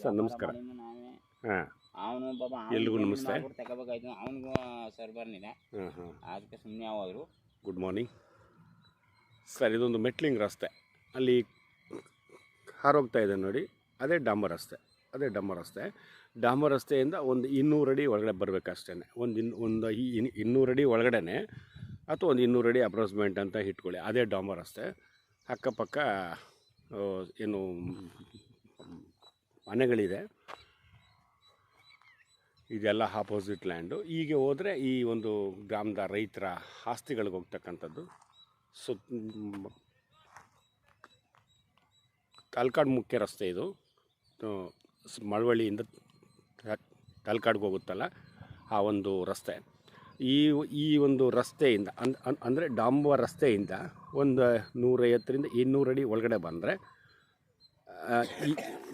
Sir ನಮಸ್ಕಾರ. ಹಾಂ, ಅವನು ಪಾಪ ಎಲ್ರಿಗೂ ನಮಸ್ತೆ. ತಗೋಬೇಕಾಯ್ತು, ಅವನಿಗೂ ಸರ್ ಬರ್ಲಿಲ್ಲ. ಅದಕ್ಕೆ ಸುಮ್ಮನೆ ಹೋದ್ರು. Good morning sir. ಇದೊಂದು ಮೆಟ್ಲಿಂಗ್ ರಸ್ತೆ, ಅಲ್ಲಿ ಹಾರೋಗ್ತಾ ಇದೆ ನೋಡಿ, ಅದೇ ಡಾಂಬರ್ ರಸ್ತೆ. ಡಾಂಬರ್ ರಸ್ತೆಯಿಂದ ಒಂದು 200 ಅಡಿ ಒಳಗಡೆ ಬರಬೇಕಷ್ಟೇ. ಒಂದು 200 ಅಡಿ ಒಳಗಡೆ ಅಥವಾ ಒಂದು 200 ಅಡಿ ಅಪ್ರೋಚ್ಮೆಂಟ್ ಅಂತ ಇಟ್ಕೊಳ್ಳಿ. ಅದೇ ಡಾಂಬರ್ ರಸ್ತೆ. ಅಕ್ಕಪಕ್ಕ ಏನು ಮನೆಗಳಿದೆ, ಇದೆಲ್ಲ ಆಪೋಸಿಟ್ ಲ್ಯಾಂಡು. ಹೀಗೆ ಹೋದರೆ ಈ ಒಂದು ಗ್ರಾಮದ ರೈತರ ಆಸ್ತಿಗಳಿಗೆ ಹೋಗ್ತಕ್ಕಂಥದ್ದು. ತಲಕಾಡು ಮುಖ್ಯ ರಸ್ತೆ ಇದು. ಮಳವಳ್ಳಿಯಿಂದ ತಲಕಾಡಿಗೆ ಹೋಗುತ್ತಲ್ಲ, ಆ ಒಂದು ರಸ್ತೆ. ಈ ಒಂದು ರಸ್ತೆಯಿಂದ ಅಂದರೆ ಡಾಂಬರ್ ರಸ್ತೆಯಿಂದ ಒಂದು 150ರಿಂದ 200 ಅಡಿ ಒಳಗಡೆ ಬಂದರೆ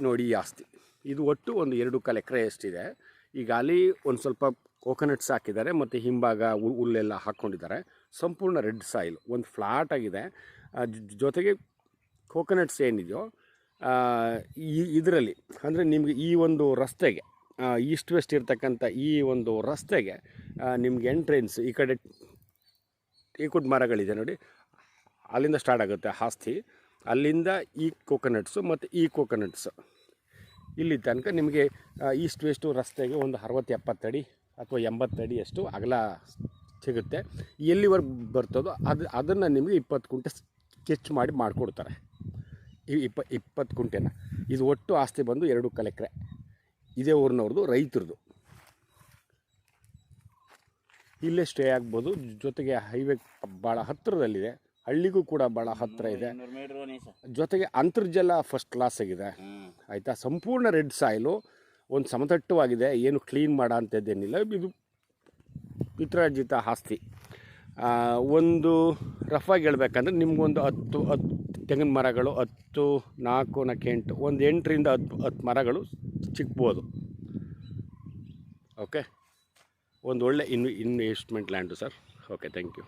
ನೋಡಿ ಈ ಆಸ್ತಿ. ಇದು ಒಟ್ಟು ಒಂದು 2.25 ಎಕರೆ ಎಷ್ಟಿದೆ. ಈಗ ಅಲ್ಲಿ ಒಂದು ಸ್ವಲ್ಪ ಕೋಕೋನಟ್ಸ್ ಹಾಕಿದ್ದಾರೆ ಮತ್ತು ಹಿಂಭಾಗ ಹುಲ್ಲೆಲ್ಲ ಹಾಕ್ಕೊಂಡಿದ್ದಾರೆ. ಸಂಪೂರ್ಣ ರೆಡ್ ಸಾಯಿಲ್, ಒಂದು ಫ್ಲಾಟ್ ಆಗಿದೆ. ಜೊತೆಗೆ ಕೋಕೋನಟ್ಸ್ ಏನಿದೆಯೋ ಇದರಲ್ಲಿ ಅಂದರೆ ನಿಮಗೆ ಈ ಒಂದು ರಸ್ತೆಗೆ ಈಸ್ಟ್ ವೆಸ್ಟ್ ಇರ್ತಕ್ಕಂಥ ಈ ಒಂದು ರಸ್ತೆಗೆ ನಿಮ್ಗೆ ಎಂಟ್ರೆನ್ಸ್ ಈ ಕಡೆ ಟೀಕುಡ್ ಮರಗಳಿದೆ ನೋಡಿ, ಅಲ್ಲಿಂದ ಸ್ಟಾರ್ಟ್ ಆಗುತ್ತೆ ಆಸ್ತಿ. ಅಲ್ಲಿಂದ ಈ ಕೋಕೋನಟ್ಸು ಮತ್ತು ಈ ಕೋಕೋನಟ್ಸು ಇಲ್ಲಿ ತನಕ ನಿಮಗೆ ಈಸ್ಟ್ ವೆಸ್ಟು ರಸ್ತೆಗೆ ಒಂದು 60-70 ಅಡಿ ಅಥವಾ 80 ಅಡಿ ಅಷ್ಟು ಅಗಲ ಸಿಗುತ್ತೆ. ಎಲ್ಲಿವರೆಗೆ ಬರ್ತದೋ ಅದನ್ನು ನಿಮಗೆ 20 ಕುಂಟೆ ಸ್ಕೆಚ್ ಮಾಡಿ ಮಾಡಿಕೊಡ್ತಾರೆ. ಈ 20 ಕುಂಟೆನ. ಇದು ಒಟ್ಟು ಆಸ್ತಿ ಬಂದು 2.25 ಎಕರೆ. ಇದೇ ಊರಿನವ್ರದ್ದು, ರೈತರದು. ಇಲ್ಲೇ ಸ್ಟೇ ಆಗ್ಬೋದು. ಜೊತೆಗೆ ಹೈವೇ ಭಾಳ ಹತ್ತಿರದಲ್ಲಿದೆ, ಹಳ್ಳಿಗೂ ಕೂಡ ಭಾಳ ಹತ್ತಿರ ಇದೆ. ಜೊತೆಗೆ ಅಂತರ್ಜಲ ಫಸ್ಟ್ ಕ್ಲಾಸ್ ಆಗಿದೆ, ಆಯಿತಾ. ಸಂಪೂರ್ಣ ರೆಡ್ ಸಾಯಿಲು, ಒಂದು ಸಮತಟ್ಟವಾಗಿದೆ, ಏನು ಕ್ಲೀನ್ ಮಾಡೋ ಅಂಥದ್ದೇನಿಲ್ಲ. ಇದು ಪಿತ್ರಾರ್ಜಿತ ಆಸ್ತಿ. ಒಂದು ರಫಾಗಿ ಹೇಳ್ಬೇಕಂದ್ರೆ ನಿಮಗೊಂದು 10 ತೆಂಗಿನ ಮರಗಳು, 4 ಒಂದು 8ರಿಂದ 10 ಮರಗಳು ಸಿಗ್ಬೋದು. ಓಕೆ, ಒಂದು ಒಳ್ಳೆ investment land sir. Okay, thank you.